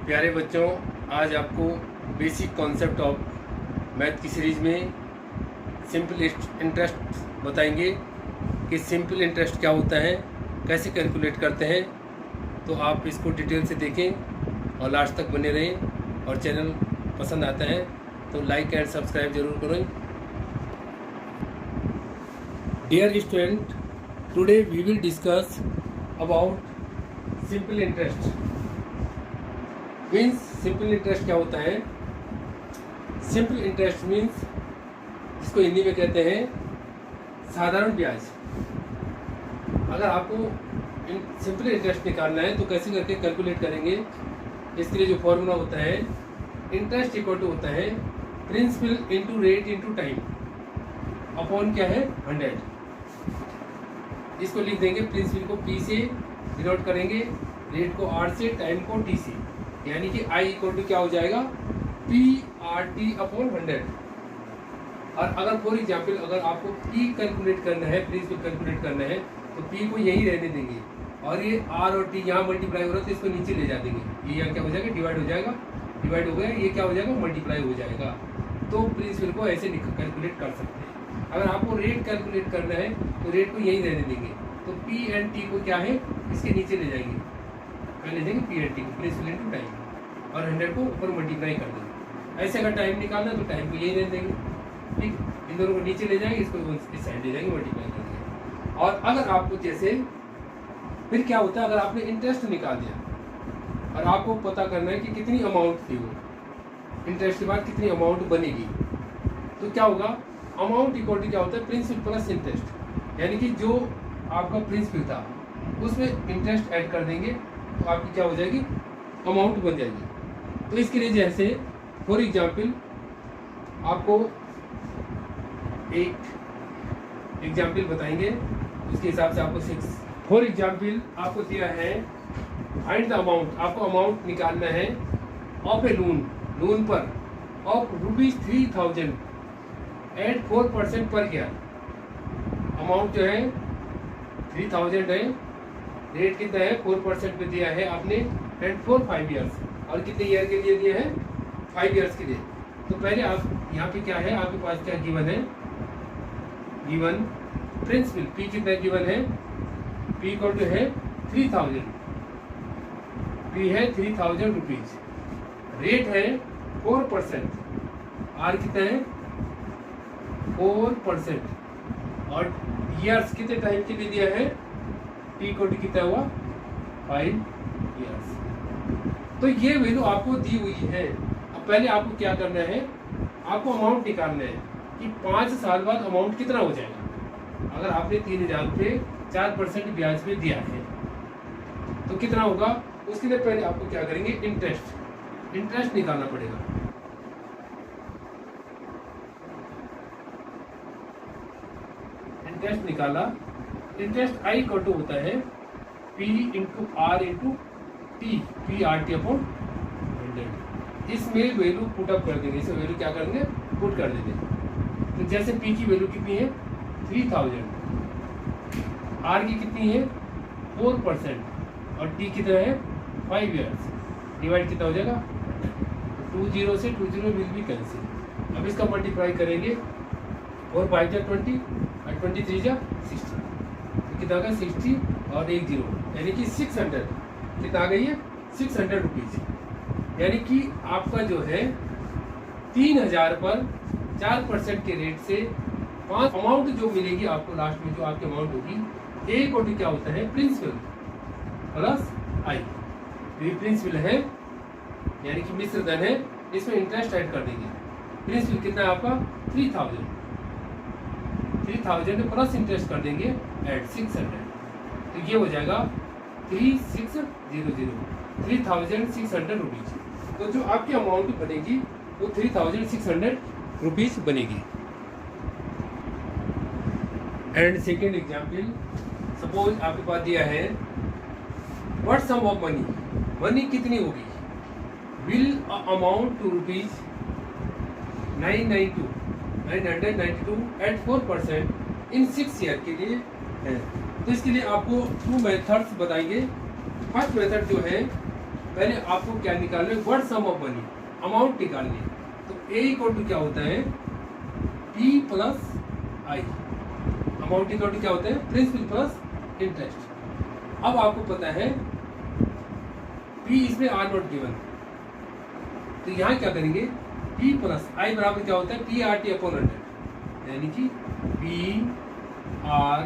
प्यारे बच्चों, आज आपको बेसिक कॉन्सेप्ट ऑफ मैथ की सीरीज़ में सिंपल इंटरेस्ट बताएंगे कि सिंपल इंटरेस्ट क्या होता है, कैसे कैलकुलेट करते हैं। तो आप इसको डिटेल से देखें और लास्ट तक बने रहें। और चैनल पसंद आता है तो लाइक एंड सब्सक्राइब जरूर करें। Dear student, today we will discuss about simple interest. Means simple interest क्या होता है। सिंपल इंटरेस्ट मीन्स जिसको हिंदी में कहते हैं साधारण ब्याज। अगर आपको सिंपल इंटरेस्ट निकालना है तो कैसे करके कैलकुलेट करेंगे। इसके लिए जो फॉर्मूला होता है, इंटरेस्ट इक्वल टू होता है principal into rate into time upon क्या है 100। इसको लिख देंगे, प्रिंसिपल को P से डिनोट करेंगे, रेट को R से, टाइम को T से, यानी कि I इक्वल टू क्या हो जाएगा PRT अपॉन 100। और अगर फॉर एग्जाम्पल अगर आपको P कैलकुलेट करना है, प्रिंसिपल कैलकुलेट करना है, तो P को यही रहने देंगे और ये R और T यहाँ मल्टीप्लाई हो रहा है तो इसको नीचे ले जा देंगे। ये यहाँ क्या हो जाएगा, डिवाइड हो जाएगा, डिवाइड हो गया, ये क्या हो जाएगा, मल्टीप्लाई हो जाएगा। तो प्रिंसिपल को ऐसे कैलकुलेट कर सकते हैं। अगर आपको रेट कैलकुलेट करना है तो रेट को यही रहने देंगे, तो P एंड T को क्या है, इसके नीचे ले जाएंगे, पहले देंगे P एंड T को, प्रिंसिपल इंटू टाइम, और 100 को ऊपर मल्टीप्लाई कर देंगे। ऐसे अगर टाइम निकालना है तो टाइम को यही रहने देंगे, ठीक। इन दोनों को नीचे ले जाएंगे, इसको इस साइड ले जाएंगे, मल्टीप्लाई कर देंगे। और अगर आपको जैसे फिर क्या होता है, अगर आपने इंटरेस्ट निकाल दिया और आपको पता करना है कि कितनी अमाउंट थी वो, इंटरेस्ट के बाद कितनी अमाउंट बनेगी, तो क्या होगा, अमाउंट इक्वल टू क्या होता है प्रिंसिपल प्लस इंटरेस्ट। यानी कि जो आपका प्रिंसिपल था उसमें इंटरेस्ट ऐड कर देंगे तो आपकी क्या हो जाएगी, अमाउंट बन जाएगी। तो इसके लिए जैसे फॉर एग्जाम्पल आपको एक एग्जाम्पल बताएंगे, उसके हिसाब से आपको 6 फॉर एग्जाम्पल आपको दिया है फाइंड द अमाउंट। आपको अमाउंट निकालना है ऑफ ए लोन पर of ₹3000 eight 4% per year. Amount जो है 3000 है, रेट कितना है 4% पे दिया है आपने, एंड फॉर 5 ईयर्स। और कितने ईयर के लिए दिया है, 5 ईयर्स के लिए। तो पहले आप यहाँ पे क्या है, आपके पास क्या गिवन है, गिवन प्रिंसिपल P कितना गिवन है, P इक्वल टू है 3000, P है 3000 रुपीज, रेट है 4%, R कितना है 4%, और ईयर्स कितने टाइम के लिए दिया है, T इक्वल टू कितना हुआ 5 ईयर्स। तो ये वैल्यू आपको दी हुई है। अब पहले आपको क्या करना है, आपको अमाउंट निकालना है कि 5 साल बाद अमाउंट कितना हो जाएगा। अगर आपने 3000 रुपये 4% ब्याज पे दिया है तो कितना होगा, उसके लिए पहले आपको क्या करेंगे, इंटरेस्ट निकालना पड़ेगा। इंटरेस्ट निकाला, इंटरेस्ट I इक्वल टू होता है P into R into T, PRT upon 100। इसमें वैल्यू पुट अप कर देंगे, इसे वैल्यू क्या करेंगे, पुट कर देंगे। तो जैसे P की वैल्यू कितनी है 3000, R की कितनी है 4%, और T कितना है 5 ईयर्स, डिवाइड कितना हो जाएगा, 20 से 20 विल बी कैंसिल। अब इसका मल्टीप्लाई करेंगे, 4 5 जा 20 और 23 जा 60, तो कितना आ गया 60 और 1 0, यानी कि 600, कितना आ गई है 600 रुपीज। यानी कि आपका जो है 3000 पर 4% के रेट से 5 अमाउंट जो मिलेगी आपको लास्ट में, जो आपकी अमाउंट होगी, A इक्वल टू क्या होता है प्रिंसिपल प्लस I। ये प्रिंसिपल है यानी कि मिश्र धन है, इसमें इंटरेस्ट ऐड कर देंगे। प्रिंसिपल कितना है आपका 3000 प्लस इंटरेस्ट कर देंगे ऐड 600, तो ये हो जाएगा 3600 रुपीज। तो जो आपकी अमाउंट बनेगी वो 3600 रुपीज बनेगी। एंड सेकेंड एग्जाम्पल, सपोज आपके पास दिया है what sum of money, money कितनी होगी, will amount to rupees 992 at 4% in 6 year के लिए है। तो इसके लिए आपको 2 मेथड्स बताएंगे। फर्स्ट मेथड जो है पहले आपको क्या निकालना है, what sum of money, amount निकालनी है। तो ए इक्वल टू क्या होता है, P plus I. Amount equal to क्या होता है, प्रिंसिपल प्लस इंटरेस्ट। अब आपको पता है पी इसमें आर नॉट गिवन, तो यहाँ क्या करेंगे, पी प्लस आई बराबर क्या होता है, पी आर टी अपॉन 100, यानी कि पी आर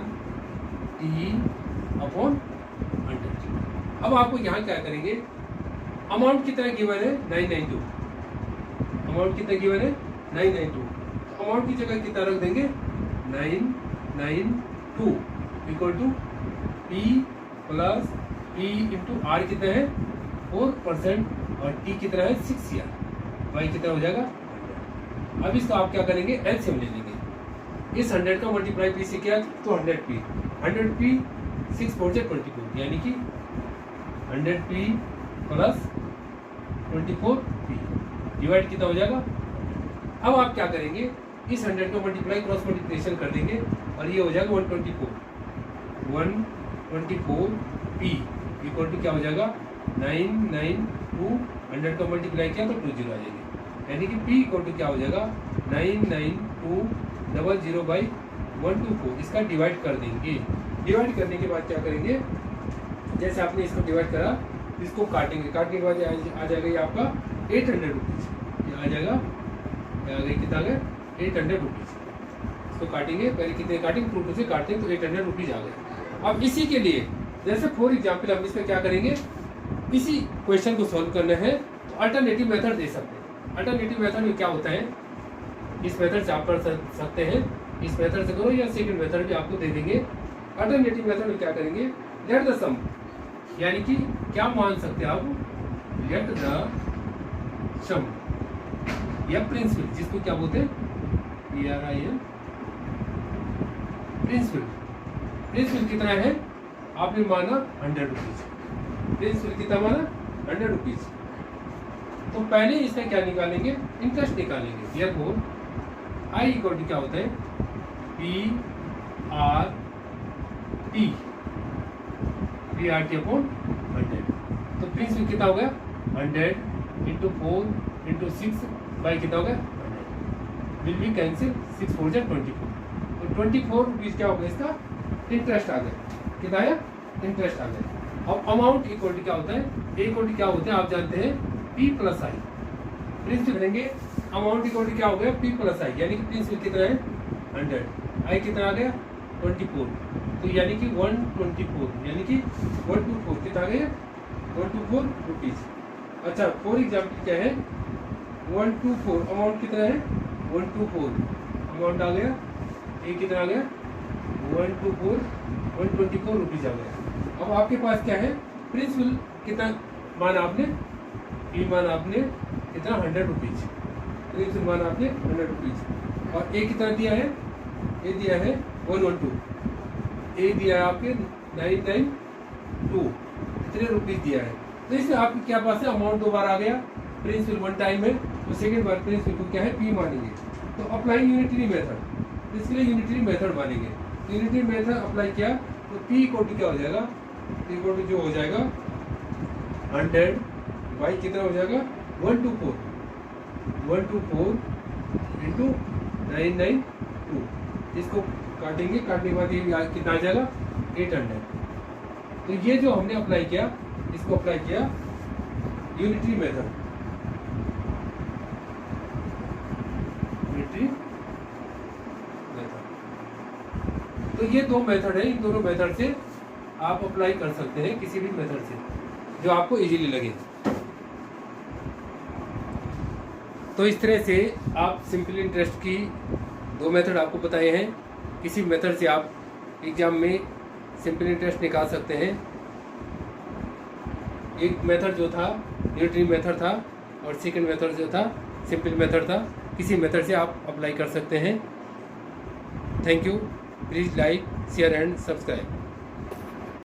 टी अपॉन 100। अब आपको यहाँ क्या करेंगे, अमाउंट कितना गिवन है 992, अमाउंट कितना गिवन है 992, तो अमाउंट की जगह कितना रख देंगे 992 equal to P plus P into R कितना है 4% और टी कितना है 6 CR, वाई कितना हो जाएगा 100। अब इसको आप क्या करेंगे, एलसीएम ले लेंगे, इस 100 का मल्टीप्लाई पी से किया तो 100p 100p 6 4 से 24, यानी कि 100p प्लस 24p डिवाइड कितना हो जाएगा। अब आप क्या करेंगे, इस 100 को मल्टीप्लाई क्रॉस मल्टीप्लिकेशन कर देंगे और ये हो जाएगा 124p इक्वल टू क्या हो जाएगा 992, 100 का मल्टीप्लाई किया तो 20 आ जाएगी, यानी कि p इक्वल टू क्या हो जाएगा 99200/124। इसका डिवाइड कर देंगे, डिवाइड करने के बाद क्या करेंगे, जैसे आपने इसको डिवाइड करा इसको काटेंगे, काटने के बाद आ जाएगा ये आपका 800 रुपीज़, ये आ जाएगा कितना आ गया 800 रुपीज़। इसको काटेंगे, पहले कितने काटेंगे 2 से काटते हैं तो 800 रुपीज़ आ गए। अब इसी के लिए जैसे फॉर एग्जाम्पल हम इसमें क्या करेंगे, इसी क्वेश्चन को सॉल्व करना है तो अल्टरनेटिव मेथड दे सकते हैं। अल्टरनेटिव मेथड में क्या होता है, इस मेथड से आप कर सकते हैं, इस मेथड से करो या सेकंड मेथड भी आपको दे देंगे। अल्टरनेटिव मेथड में क्या करेंगे, लेट द सम, यानी कि क्या मान सकते हैं आप, लेट द सम या प्रिंसिपल, जिसको क्या बोलते हैं PRIN, प्रिंसिपल। प्रिंसिपल कितना है, आपने माना 100 रुपीज़, प्रिंसिपल कितना माना 100 रुपीज़। तो पहले इसमें क्या निकालेंगे, इंटरेस्ट निकालेंगे। देयरफॉर आई इक्वल टू क्या होता है, PRT अपॉन 100। तो प्रिंसिपल कितना हो गया 100 इंटू 4 इंटू 6 बाई कितना हो गया 100, विल बी कैंसिल 6 4 जा 24, तो 24 रुपीज़ क्या हो गया, इसका इंटरेस्ट आ गया, कितना आया इंटरेस्ट आ गया। अब अमाउंट इक्वल टू क्या होता है, ए इक्वल टू क्या होता है आप जानते हैं, P प्लस आई। प्रिंसिपल करेंगे, अमाउंट इक्वल टू क्या हो गया P प्लस आई, यानी कि प्रिंसिपल कितना है 100, आई कितना आ गया 24, तो यानी कि 124, यानी कि 124 कितना आ गया 124 रुपीज़। अच्छा फॉर एग्जाम्पल क्या है 124, अमाउंट कितना है 124, अमाउंट आ गया, ए कितना आ गया 124 रुपीज़ आ गया। अब आपके पास क्या है, प्रिंसिपल कितना माना आपने, पी माना आपने कितना 100 रुपीज़, प्रिंसिपल माना आपने 100 रुपीज़, और ए कितना दिया है, ए दिया है 112, ए दिया है आपके 992, इतने रुपीज़ दिया है। तो इसमें आपके क्या पास है, अमाउंट 2 बार आ गया, प्रिंसिपल 1 टाइम है, तो सेकेंड बार प्रिंसिपल को क्या है पी मानेंगे। तो अप्लाई यूनिटरी मेथड, इसके लिए यूनिटरी मेथड मानेंगे। यूनिटरी मेथड अप्लाई किया तो पी इक्वल टू क्या हो जाएगा, पी इक्वल टू जो हो जाएगा 100 बाई कितना हो जाएगा 124 इंटू 992, इसको काटेंगे, काटने के बाद ये कितना आ जाएगा 800। तो ये जो हमने अप्लाई किया, इसको अप्लाई किया यूनिटरी मेथड, यूनिटरी मेथड। तो ये 2 मेथड है, इन दोनों मेथड से आप अप्लाई कर सकते हैं, किसी भी मेथड से जो आपको इजीली लगे। तो इस तरह से आप सिंपल इंटरेस्ट की 2 मेथड आपको बताए हैं, किसी मेथड से आप एग्जाम में सिंपल इंटरेस्ट निकाल सकते हैं। एक मेथड जो था यूनिटरी मेथड था और सेकंड मेथड जो था सिंपल मेथड था, किसी मेथड से आप अप्लाई कर सकते हैं। Thank you, please like share and subscribe.